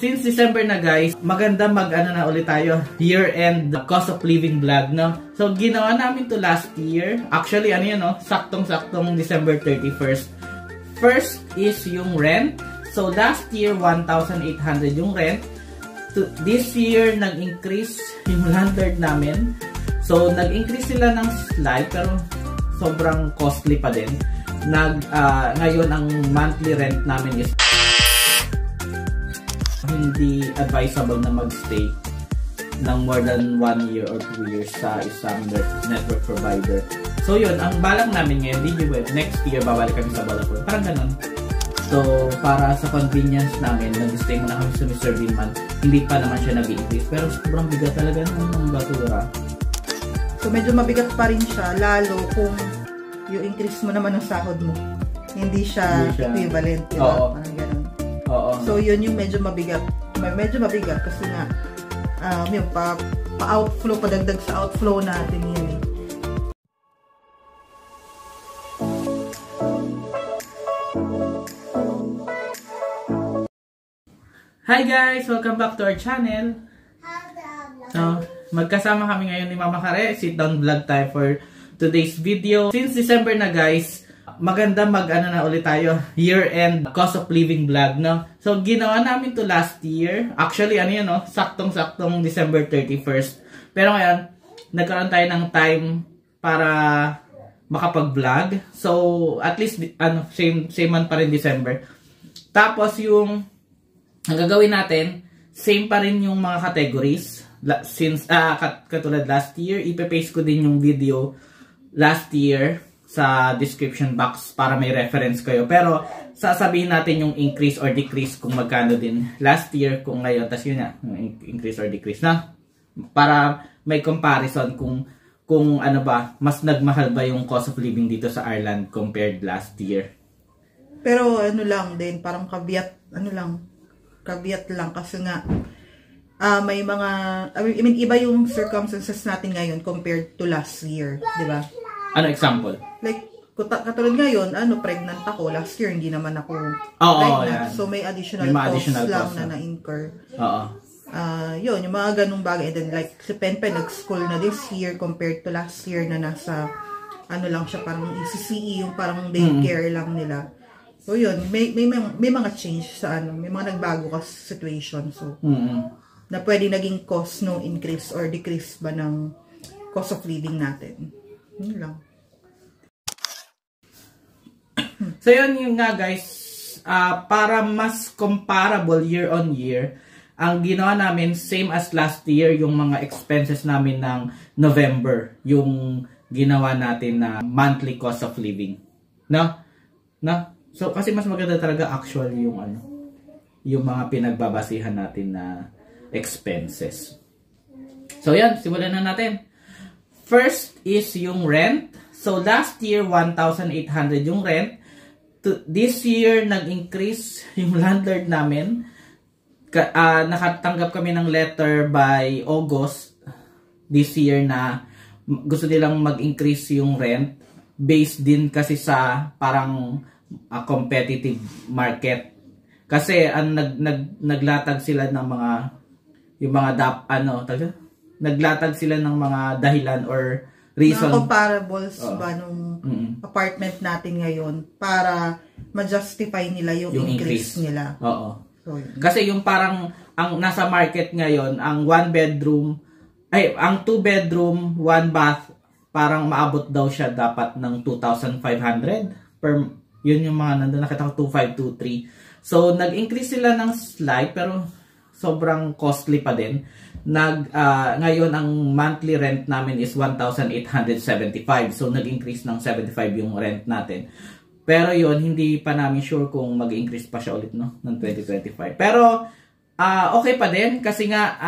Since December na guys, maganda na ulit tayo year-end cost of living vlog, no? So ginawa namin to last year. Actually ano yun, no? Saktong-saktong December 31st. First is yung rent. So last year 1,800 yung rent. This year nag-increase yung landlord namin. So nag-increase sila ng slight pero sobrang costly pa din. Ngayon ang monthly rent namin is hindi advisable na magstay ng more than 1 year or 2 years sa isang network provider. So yun, ang balak namin ngayon, next year babalik kami sa Balapon. Parang ganun. So para sa convenience namin, nag-stay muna kami sa Mr. Beanman. Hindi pa naman siya nag-increase. Pero sobrang bigat talaga ng batura. So medyo mabigat pa rin siya, lalo kung yung increase mo naman ng sahod mo. Hindi siya equivalent. Diba? Oo. Parang ganun. Oo. So yun yung medyo mabigat. Medyo mabigat kasi nga yung pa-outflow, padagdag sa outflow natin yun eh. Hi guys! Welcome back to our channel. So, magkasama kami ngayon ni Mama Kare. Sit down vlog time for today's video. Since December na guys, maganda na ulit tayo year-end cost of living vlog, no? So ginawa namin to last year. Actually ano yun, no? Saktong-saktong December 31st. Pero ngayon nagkaroon tayo ng time para makapag-vlog. So at least same month pa rin December. Tapos yung ang gagawin natin, same pa rin yung mga categories. Since katulad last year, ipe-paste ko din yung video last year sa description box para may reference kayo. Pero sasabihin natin yung increase or decrease kung magkano din last year kung ngayon. Tapos yun nga, increase or decrease na. Para may comparison kung ano ba, mas nagmahal ba yung cost of living dito sa Ireland compared last year. Pero ano lang din, parang kabiat lang kasi nga may mga, I mean, iba yung circumstances natin ngayon compared to last year, di ba? Ano example? Like, katulad ngayon, pregnant ako. Last year, hindi naman ako pregnant. So, may additional costs lang na na-incur. Yun, yung mga ganung bagay. And then, like, si Penpen, nag-school na this year compared to last year na nasa, lang siya, parang ECCE, yung parang daycare lang nila. So, yun, may mga change sa may mga nagbago ka situation. So, na pwede naging cost no increase or decrease ba ng cost of living natin. Yun lang. So yun yung nga guys, para mas comparable year on year, ang ginawa namin same as last year yung mga expenses namin ng November, yung ginawa natin na monthly cost of living. No? So kasi mas maganda talaga actual yung yung mga pinagbabasihan natin na expenses. So yan, simulan na natin. First is yung rent. So last year 1,800 yung rent. This year nag-increase yung landlord namin. Nakatanggap kami ng letter by August this year na gusto nilang mag-increase yung rent based din kasi sa parang competitive market. Kasi naglatag sila ng mga naglatag sila ng mga dahilan or reason. Mga comparables ba nung apartment natin ngayon para ma-justify nila yung increase nila. Oo. So, kasi yung parang ang nasa market ngayon, ang 2 bedroom, 1 bath, parang maabot daw siya dapat ng 2,500 per, yun yung mga nandun, nakita ko 2,523. So nag-increase sila ng slight pero sobrang costly pa din. Ngayon ang monthly rent namin is 1,875. So nag-increase ng 75 yung rent natin. Pero yun, hindi pa namin sure kung mag-increase pa siya ulit ng 2025. Pero okay pa din kasi nga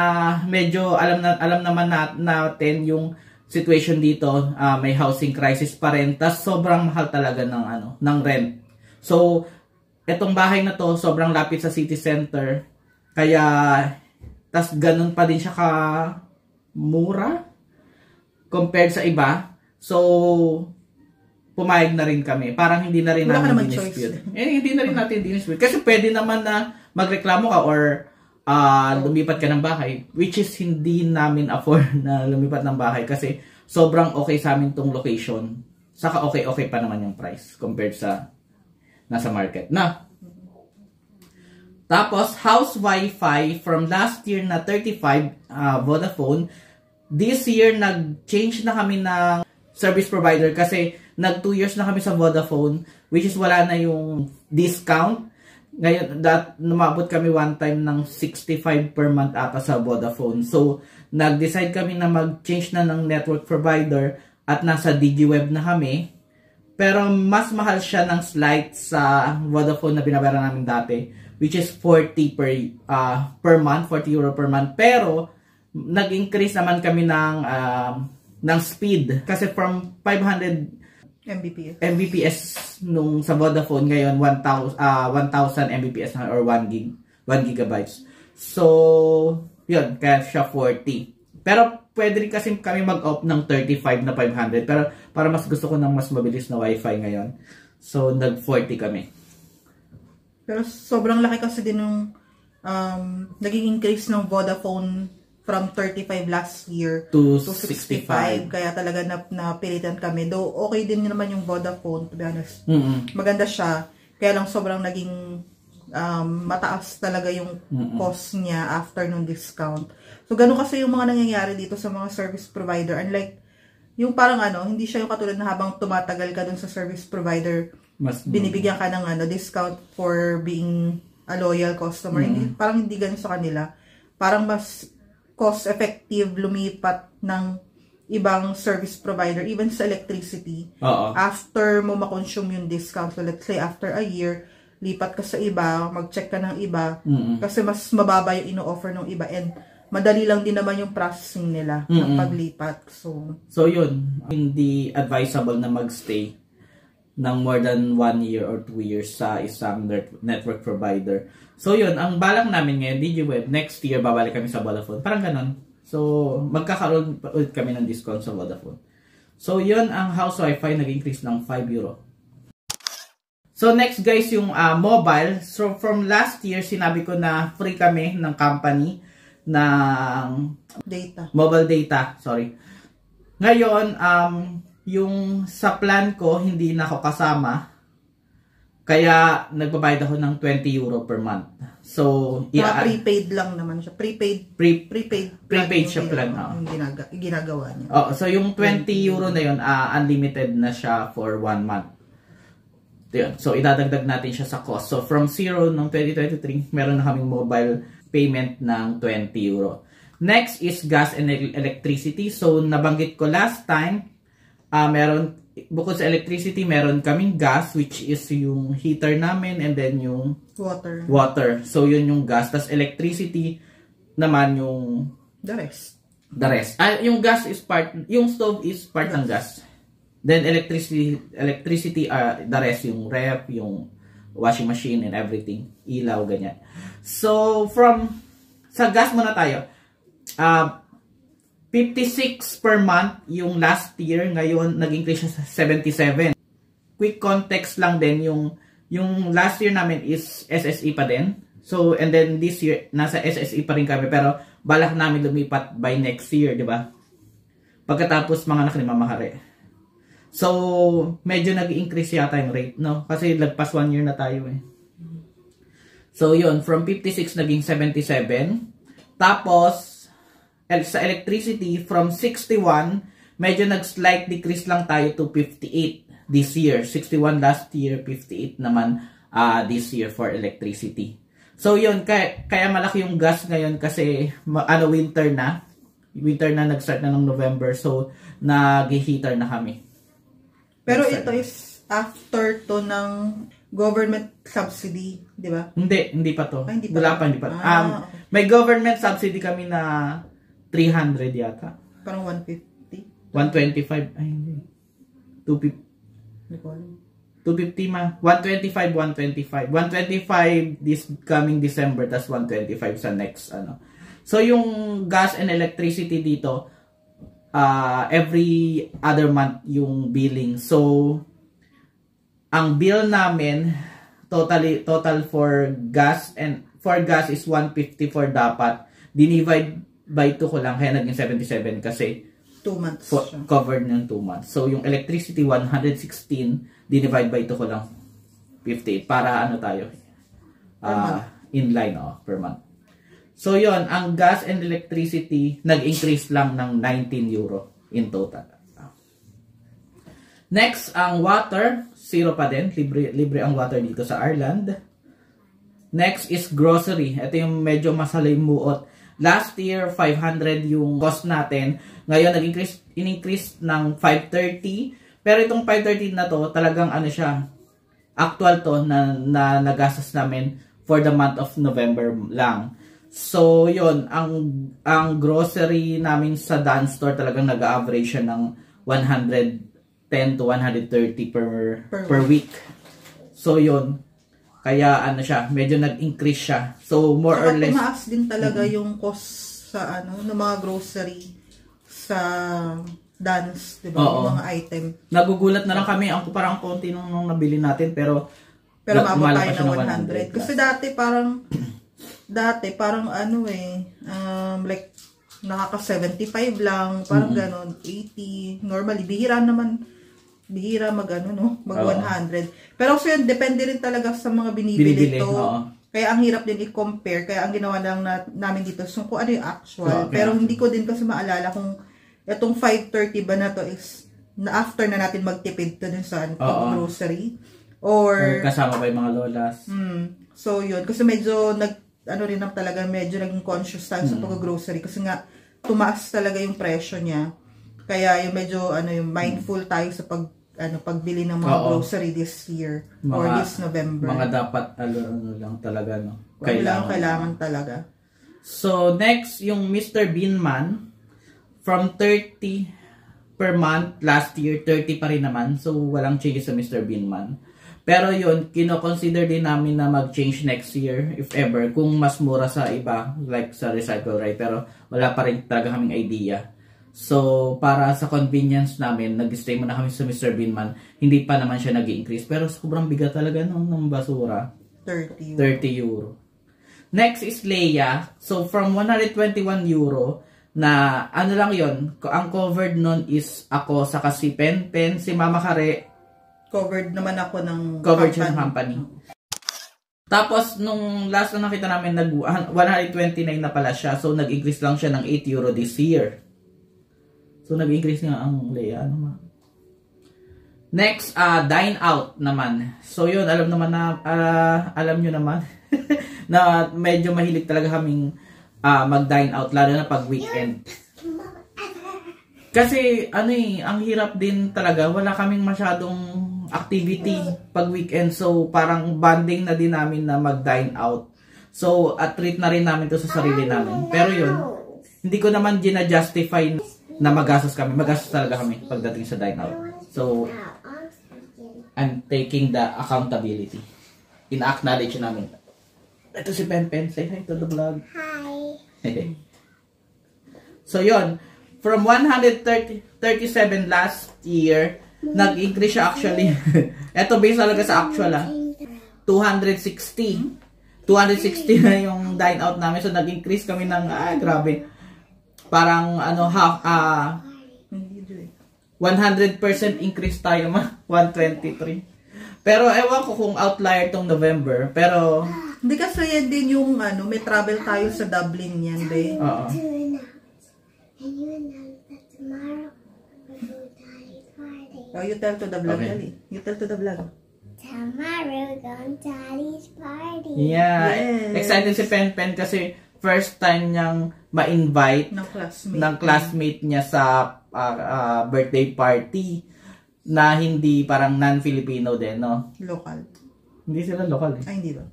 medyo alam naman natin yung situation dito. May housing crisis pa rin. Tas sobrang mahal talaga ng rent. So etong bahay na to sobrang lapit sa city center. Kaya tas ganun pa din siya ka mura compared sa iba. So pumayag na rin kami. Parang hindi na rin namin dinispute. Hindi na rin natin dinispute. Kasi pwede naman na magreklamo ka or lumipat ka ng bahay, which is hindi namin afford na lumipat ng bahay kasi sobrang okay sa amin tong location. Saka okay pa naman yung price compared sa nasa market na. Tapos house wifi from last year na 35 Vodafone, this year nag-change na kami ng service provider kasi nag 2 years na kami sa Vodafone, which is wala na yung discount. Ngayon, numabot kami one time ng 65 per month ata sa Vodafone. So, nag-decide kami na mag-change na ng network provider at nasa DigiWeb na kami. Pero mas mahal siya ng slight sa Vodafone na binabayaran namin dati, which is 40 per month, 40 euro per month. Pero, nag-increase naman kami ng speed. Kasi from 500 Mbps nung sa Vodafone, ngayon 1,000 Mbps na or 1 gigabytes. So, yun, kaya siya 40. Pero pwede rin kasi kami mag-opt ng 35 na 500. Pero para mas gusto ko ng mas mabilis na wifi ngayon. So, nag-40 kami. Pero sobrang laki kasi din ng naging increase ng Vodafone from 35 last year to 65. Kaya talaga napilitan kami. Though okay din naman yung Vodafone, to be honest. Maganda siya. Kaya lang sobrang naging mataas talaga yung cost niya after nung discount. So ganun kasi yung mga nangyayari dito sa mga service provider. Unlike yung parang hindi siya yung katulad na habang tumatagal ka dun sa service provider, binibigyan ka ng discount for being a loyal customer. Parang hindi ganun sa kanila. Parang mas cost-effective lumipat ng ibang service provider, even sa electricity. After mo makonsume yung discount. So, let's say, after a year, lipat ka sa iba, mag-check ka ng iba, kasi mas mababa yung ino-offer ng iba, and madali lang din naman yung processing nila ng paglipat. So, yun. Hindi advisable na magstay ng more than 1 year or 2 years sa isang network provider. So yun, ang balak namin ngayon, DigiWeb, next year babalik kami sa Vodafone. Parang ganon. So magkakaroon ulit kami ng discount sa Vodafone. So yun, ang house wifi nag-increase ng 5 euro. So next guys, yung mobile. So from last year, sinabi ko na free kami ng company ng mobile data. Sorry. Ngayon, yung sa plan ko, hindi na ako kasama. Kaya, nagbabayad ako ng 20 euro per month. So, prepaid lang naman siya. Prepaid siya plan. Ginagawa niya. So, yung 20 euro na yun, unlimited na siya for 1 month. Yun. So, idadagdag natin siya sa cost. So, from 0 ng 2023, meron na kaming mobile payment ng 20 euro. Next is gas and electricity. So, nabanggit ko last time, meron, bukod sa electricity, meron kaming gas, which is yung heater namin, and then yung water. So, yun yung gas. Tas electricity naman yung the rest. Yung gas is part, yung stove is part ng gas. Then electricity, the rest, yung ref, yung washing machine and everything. Ilaw, ganyan. So, sa gas muna tayo. 56 per month yung last year, ngayon nag-increase siya sa 77. Quick context lang din, yung last year namin is SSE pa din. So, and then this year, nasa SSE pa rin kami, pero balak namin lumipat by next year, di ba? Pagkatapos mga anak ni Mama Hare. So, medyo nag-increase yata yung rate, no? Kasi lagpas 1 year na tayo eh. So, yun, from 56 naging 77. Tapos, sa electricity, from 61, medyo nag-slight decrease lang tayo to 58 this year. 61 last year, 58 naman this year for electricity. So yun, kaya malaki yung gas ngayon kasi winter na. Winter na, nag-start na ng November. So, nag-heater na kami. Pero ito is after to ng government subsidy, di ba? Hindi pa to. Hindi pa. Wala pa, hindi pa. Okay. May government subsidy kami na 300 yata. Parang 150? 125. Ay, hindi. 250 ma. 125. 125 this coming December, tas 125 sa next, So, yung gas and electricity dito, every other month yung billing. So, ang bill namin, total for gas and for gas is 154 dapat. Dinivide by 2 ko lang, kaya naging 77 kasi 2 months covered ng 2 months. So, yung electricity, 116, dinivide by 2 ko lang, 58. Para ano tayo? Inline, per month. So, yon ang gas and electricity, nag-increase lang ng 19 euro in total. Next, ang water, 0 pa din. Libre ang water dito sa Ireland. Next is grocery. Ito yung medyo masalimuot. Last year, 500 yung cost natin. Ngayon, in-increase ng 530. Pero itong 530 na to, talagang ano siya, actual to na nagastos namin for the month of November lang. So, yun, ang grocery namin sa Dan Store talagang nag-average siya ng 110 to 130 per week. So, yun. Kaya ano siya, medyo nag-increase siya. So more or less tumaas din talaga yung cost sa ng mga grocery sa Dan's, 'di ba? Yung mga item. Nagugulat na lang kami, ang parang konti nung nabili natin pero mababa tayo ng 100. Kasi dati parang like nakaka 75 lang, parang ganon, 80. Normally bihira mag 100. Pero kasi yun, depende rin talaga sa mga binibili to. Kaya ang hirap din i-compare. Kaya ang ginawa lang namin dito, so kung ano yung actual. Pero hindi ko din kasi maalala kung itong 530 ba na to is na after na natin magtipid to dun sa grocery. Or kasama pa yung mga lolas. So yun. Kasi medyo medyo naging conscious tayo sa pag-grocery. Kasi nga, tumaas talaga yung presyo niya. Kaya yung medyo yung mindful tayo sa pagbili ng mga grocery this year or this November. Mga dapat lang talaga Kailangan talaga. So next yung Mr. Bean Man, from 30 per month last year, 30 pa rin naman. So walang changes sa Mr. Bean Man. Pero yun, kino-consider din namin na mag-change next year, if ever, kung mas mura sa iba, like sa Recycle Right. Pero wala pa rin talaga kaming idea. So, para sa convenience namin, nag-stay muna kami sa Mr. Beanman. Hindi pa naman siya nag-increase. Pero sobrang bigat talaga ng basura. 30 euro. Next is Leia. So, from 121 euro, na ano lang yon, ang covered nun is ako, saka si Pen, si Mama Kare. Covered naman ako ng covered siya ng company. Tapos, nung last na nakita namin, 129 na pala siya. So, nag-increase lang siya ng 8 euro this year. So, nag-increase nga ang Leia. Next, dine out naman. So, yun, alam nyo naman na medyo mahilig talaga kaming mag-dine out, lalo na pag weekend. Kasi, ang hirap din talaga. Wala kaming masyadong activity pag weekend. So, parang bonding na din namin na mag-dine out. So, treat na rin namin to sa sarili namin. Pero yun, hindi ko naman gina-justify na magastos kami. Magastos talaga kami pagdating sa dine out. So, I'm taking the accountability. In-acknowledge namin. Ito si Pen. Say hi to the vlog. Hi. So, yun. From 137 last year, nag-increase siya actually. Ito based talaga sa actual 260. 260 na yung dine out namin. So, nag-increase kami ng, grabe. Parang, 100% increase tayo 123. Pero, ewan ko kung outlier tong November. Pero, hindi kasi yan din yung, may travel tayo sa Dublin yan, be. Oo. Oh, you tell to the vlog, okay. You tell to the vlog. Tomorrow, going to Daddy's party. Yeah. Yes. Excited si Pen kasi first time niyang ma-invite ng classmate niya sa birthday party na hindi parang non-Filipino din, no? Local. Hindi sila local eh. Ay, hindi ba?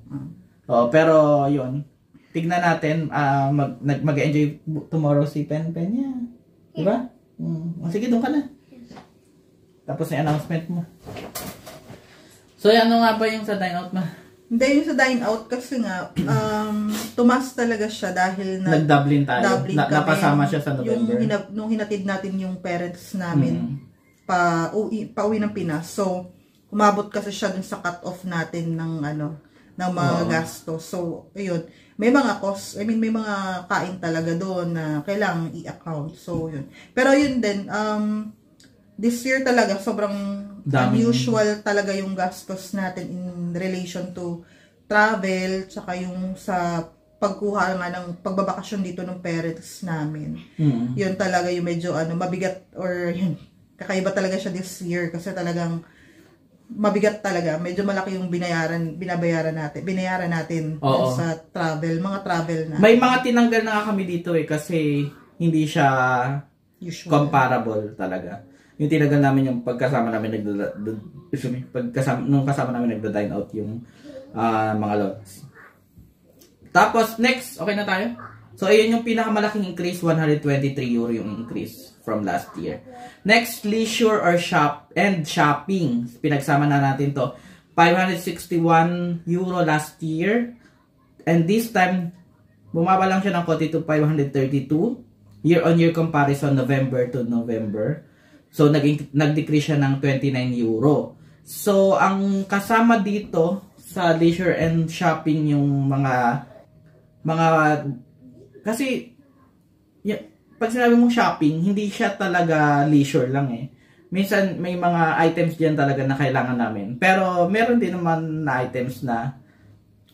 Pero yun. Tignan natin, mag-enjoy tomorrow si Pen niya. Diba? Sige, doon ka na. Tapos yung announcement mo. So, ano nga ba yung sa dine out ma? Hindi, yung sa dine out kasi nga, tumas talaga siya dahil nag-Dublin tayo. Napasama siya sa November. Nung hinatid natin yung parents namin pa uwi ng Pinas. So, umabot kasi siya dun sa cut-off natin ng ng mga gastos. So, ayun. May mga cost, may mga kain talaga doon na kailangang i-account. So, yun. Pero yun din, this year talaga, sobrang unusual talaga yung gastos natin in relation to travel, tsaka yung sa pagkuha nga ng pagbabakasyon dito ng parents namin. Yun talaga yung medyo mabigat, or yun, kakaiba talaga siya this year kasi talagang mabigat talaga. Medyo malaki yung binayaran natin sa mga travel na. May mga tinanggal na nga kami dito kasi hindi siya comparable talaga. Yung tinanggal namin yung pagkasama namin nagda-dine out yung mga lots. Tapos next, okay na tayo? So ayun yung pinakamalaking increase, 123 euro yung increase from last year. Next, leisure or shopping. Pinagsama na natin to. 561 euro last year. And this time, bumaba lang siya ng konti to 532. Year-on-year comparison, November to November. So, nag-decrease siya ng 29 euro. So, ang kasama dito sa leisure and shopping yung mga kasi, pag sinabi mong shopping, hindi siya talaga leisure lang eh. Minsan, may mga items diyan talaga na kailangan namin. Pero, meron din naman na items na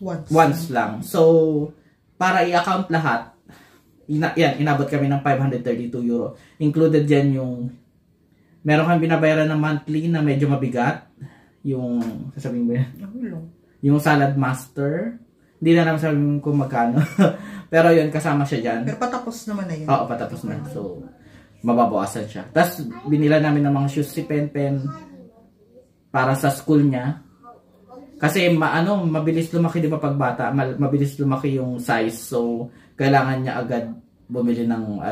once lang. So, para i-account lahat, inabot kami ng 532 euro. Included dyan yung, meron kami binabayaran na monthly na medyo mabigat. Yung, sasabihin mo yan? Yung Salad Master. Hindi na naman sabihin kung magkano. Pero yun, kasama siya dyan. Pero patapos naman na yun. Oo, patapos na. So, mababawasan siya. Tapos, binila namin ng mga shoes si Pen para sa school niya. Kasi, mabilis lumaki, di ba, pag bata? Mabilis lumaki yung size. So, kailangan niya agad bumili ng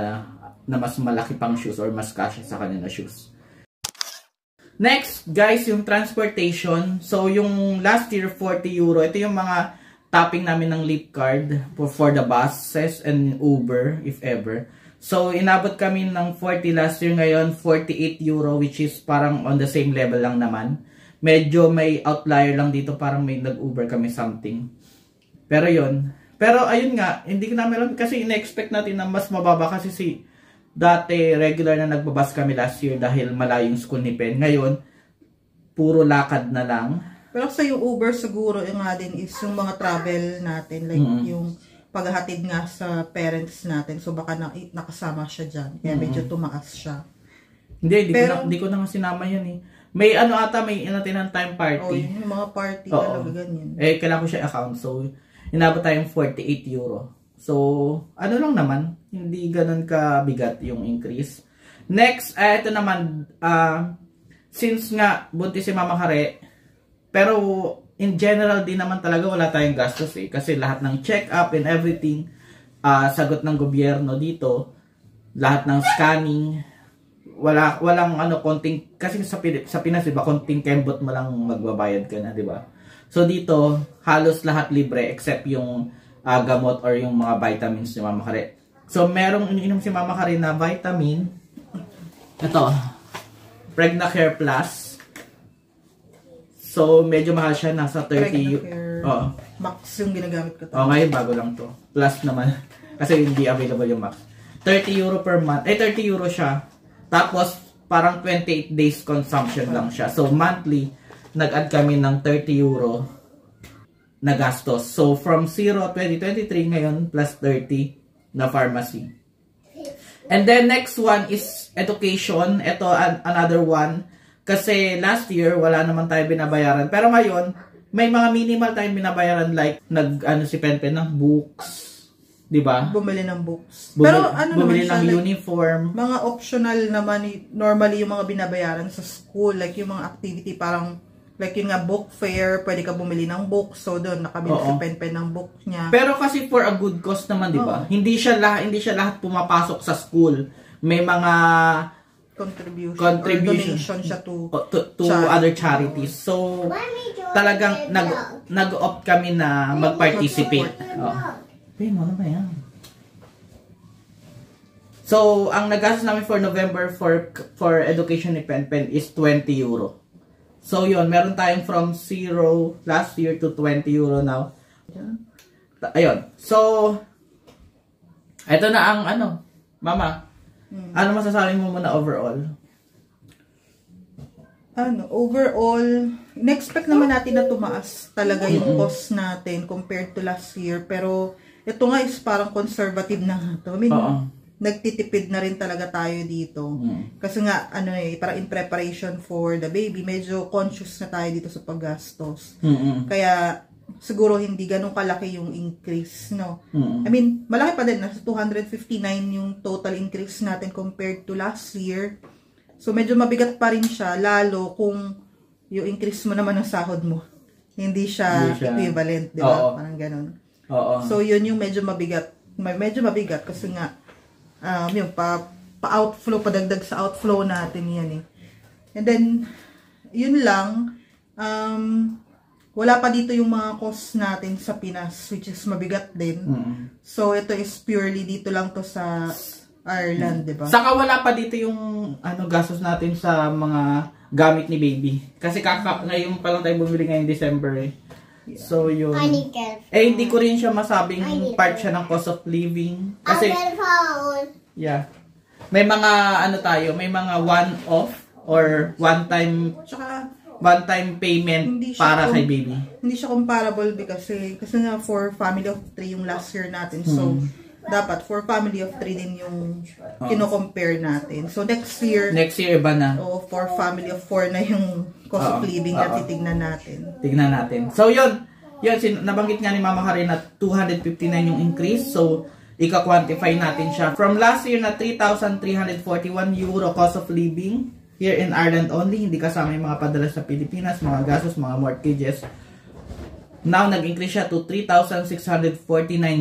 na mas malaki pang shoes or mas kasya sa kanya na shoes. Next, guys, yung transportation. So, yung last year, 40 euro. Ito yung mga topping namin ng Leap card for the buses and Uber, if ever. So, inabot kami ng 40 last year. Ngayon, 48 euro, which is parang on the same level lang naman. Medyo may outlier lang dito, parang may nag-Uber kami something. Pero yun. Pero ayun nga, hindi ko namin alam kasi in-expect natin na mas mababa kasi dati regular na nagbabas kami last year dahil malayo yung school ni Pen. Ngayon, puro lakad na lang. Pero sa yung Uber siguro yung nga din is yung mga travel natin, like yung paghahatid nga sa parents natin. So baka nakasama siya dyan. Kaya medyo tumaas siya. Hindi ko na sinama yun eh. May may inatin ng time party. Yung mga party talaga ganyan. Kailangan ko siya account. So, inabot tayong 48 euro. So, lang naman. Hindi ganun kabigat yung increase. Next, ito naman, since nga buntis si Mama Kare, pero in general din naman talaga wala tayong gastos eh. Kasi lahat ng check-up and everything, sagot ng gobyerno dito, lahat ng scanning, walang konting, kasi sa Pinas, diba, konting kembot mo lang magbabayad ka na, diba? So dito, halos lahat libre except yung gamot or yung mga vitamins ni Mama Kare. So merong iniinom si Mama Kare na vitamin. Ito, Pregnacare Plus. So, medyo mahal siya. Nasa 30. Max yung ginagamit ko. Ngayon bago lang to. Plus naman. Kasi hindi available yung Max. 30 euro per month. 30 euro siya. Tapos, parang 28 days consumption lang siya. So, monthly, nag-add kami ng 30 euro na gastos. So, from 0, 2023 ngayon, plus 30 na pharmacy. And then, next one is education. Ito, another one. Kasi last year, wala naman tayo binabayaran. Pero ngayon, may mga minimal tayong binabayaran like, si Pen ng books. Diba? Bumili ng books. Pero bumili naman ng siya, uniform. Mga optional naman, normally yung mga binabayaran sa school, like yung mga activity, parang, like yung nga book fair, pwede ka bumili ng books. So doon, nakamili si Pen ng book niya. Pero kasi for a good cause naman, diba? Hindi siya lahat pumapasok sa school. May mga contribution or donation siya to other charities. So, talagang nag-opt kami na mag-participate. Ano ba yan? So, ang nagastos namin for November for education ni Pen is 20 euro. So yun, meron tayong from 0 last year to 20 euro now. Ayun. So, ito na ang ano, Mama. Ano masasabi mo muna overall? Overall, in-expect naman natin na tumaas talaga yung cost natin compared to last year. Pero, ito nga is parang conservative na nga to. I mean, nagtitipid na rin talaga tayo dito. Kasi nga, parang in preparation for the baby, medyo conscious na tayo dito sa paggastos. Kaya, siguro hindi ganun kalaki yung increase, no? I mean, malaki pa din. Nasa 259 yung total increase natin compared to last year. So, medyo mabigat pa rin siya, lalo kung yung increase mo naman ng sahod mo. Hindi siya equivalent, di ba? Parang ganun. So, yun yung medyo mabigat. Medyo mabigat kasi nga, yung pa-outflow, padagdag sa outflow natin yan eh. And then, yun lang, wala pa dito yung mga cost natin sa Pinas, which is mabigat din. So, ito is purely dito lang to sa Ireland, di ba? Saka wala pa dito yung gastos natin sa mga gamit ni baby. Kasi ngayon pa lang tayo bumili ngayong December eh. So, yun. Hindi ko rin siya masabing part siya ng cost of living. Kasi, yeah. May mga, may mga one-off or one-time payment para kay baby. Hindi siya comparable kasi nga for family of 3 yung last year natin. So, dapat for family of 3 din yung kino-compare natin. So, next year iba na. For family of 4 na yung cost of living na titignan natin. Tignan natin. So, yun, nabanggit nga ni Mama Karen na 259 yung increase. So, ika-quantify natin siya. From last year na 3,341 euro cost of living here in Ireland only. Hindi kasama yung mga padala sa Pilipinas, mga gastos, mga mortgages. Now, nag-increase siya to 3,649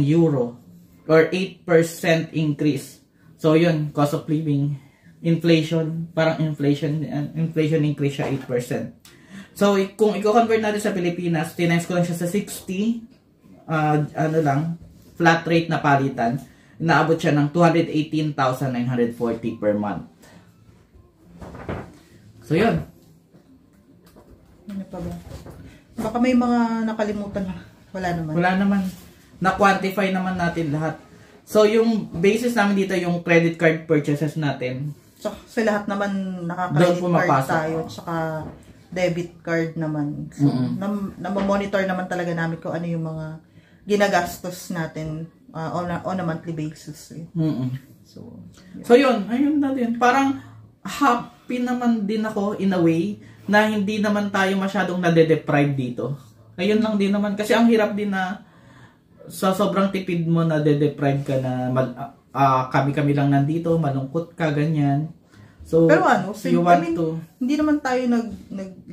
euro or 8% increase. So, yun, cost of living. Inflation, parang inflation increase siya 8%. So, kung i-convert natin sa Pilipinas, tinimes ko lang siya sa 60, flat rate na palitan, inaabot siya ng 218,940 per month. So, yun. Ano pa ba? Baka may mga nakalimutan na. Wala naman. Wala naman. Na-quantify naman natin lahat. So, yung basis namin dito, yung credit card purchases natin. So, sa lahat naman naka-credit card tayo. Tsaka debit card naman. So, na-monitor naman talaga namin kung ano yung mga ginagastos natin on a monthly basis. Eh. So, yun. Ayun na din. Parang happy naman din ako in a way na hindi naman tayo masyadong nade-deprive dito. Ayun lang din naman. Kasi ang hirap din na sa sobrang tipid mo na de-deprive ka na kami-kami lang nandito, malungkot ka, ganyan. So, pero hindi naman tayo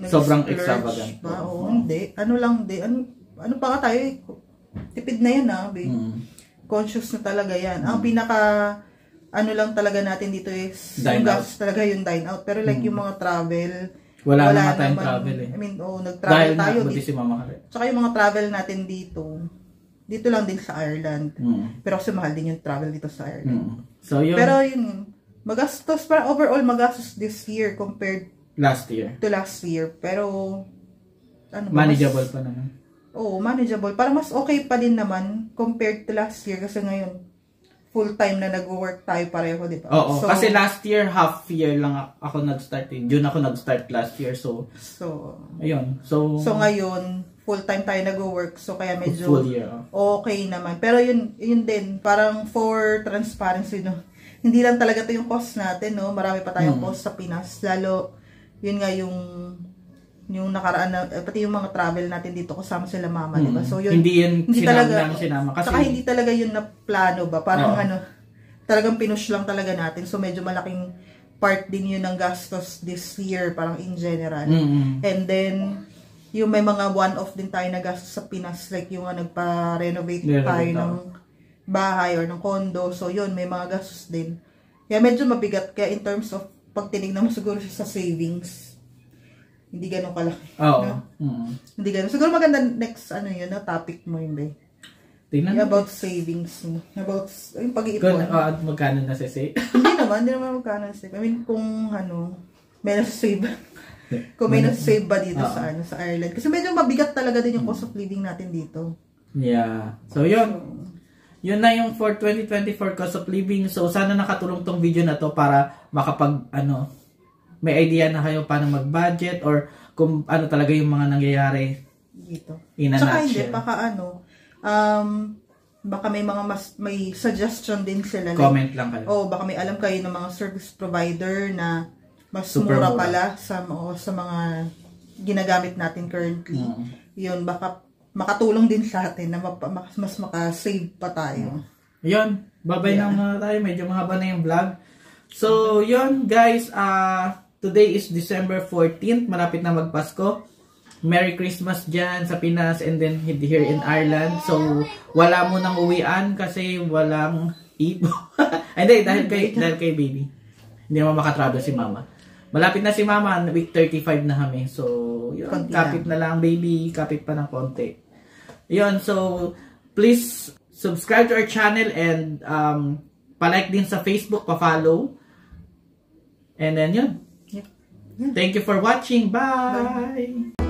sobrang extravagant. Oo, hindi. Ano pa nga tayo, tipid na yan conscious na talaga yan. Ang pinaka, lang talaga natin dito is, yung gas talaga yung dine out. Pero like yung mga travel, wala naman tayong travel eh. I mean, nag-travel tayo. Dahil si Mama Karen. Tsaka yung mga travel natin dito lang din sa Ireland. Pero kasi mahal din yung travel dito sa Ireland. So, pero yun, magastos, para overall magastos this year compared to last year. Pero, manageable pa naman. Manageable. Para mas okay pa din naman compared to last year. Kasi ngayon, full-time na nag-work tayo pareho, di ba? Oo, so, kasi last year, half year lang ako nag-start. June ako nag-start last year. So ayun. So ngayon, full-time tayo nag-work. So, kaya medyo full year. Okay naman. Pero yun din, parang for transparency, no? Hindi lang talaga ito yung cost natin, no? Marami pa tayong cost sa Pinas. Lalo, yun nga yung nakaraan na, pati yung mga travel natin dito kasama sila Mama, di ba? So, yun, hindi talaga sinama. Kasi, saka hindi talaga yun na plano ba? Parang talagang pinush lang talaga natin. So, medyo malaking part din yun ng gastos this year, parang in general. And then, yung may mga one-off din tayo na gastos sa Pinas, like yung nagpa-renovate tayo ng bahay or ng condo. So, yun, may mga gastos din. Kaya medyo mabigat. Kaya in terms of, pag tinignan mo siguro siya sa savings, hindi ganun kalaki. No? Hindi ganun. Siguro maganda next, topic mo yun, be. Tingnan about savings mo. About, yung pag-iipon. Magkano na save? hindi naman magkano na save. I mean, kung may na-save. Kung may nasa-save ba dito sa Ireland. Kasi medyo mabigat talaga din yung cost of living natin dito. Yeah. So, yun. Yun na yung for 2024 cost of living. So, sana nakatulong tong video na to para makapag, may idea na kayo paano mag-budget or kung ano talaga yung mga nangyayari dito. Tsaka hindi, baka baka may mga may suggestion din sila. Comment lang kayo. Baka may alam kayo ng mga service provider na mas mura pala sa mga ginagamit natin currently. Yun, baka makatulong din sa atin na mas makasave pa tayo. Yun, babay na muna tayo. Medyo mahaba na yung vlog. So, yun guys, today is December 14th. Malapit na magpasko. Merry Christmas dyan sa Pinas and then here in Ireland. So, wala mo nang uwian kasi walang ipo. Hindi, dahil kay baby. Hindi naman makatravel si mama. Malapit na si mama, week 35 na kami. So, yun, kapit na lang baby, kapit pa ng konti. Yun, so, please subscribe to our channel and palike din sa Facebook, pa-follow. And then yun. Thank you for watching. Bye!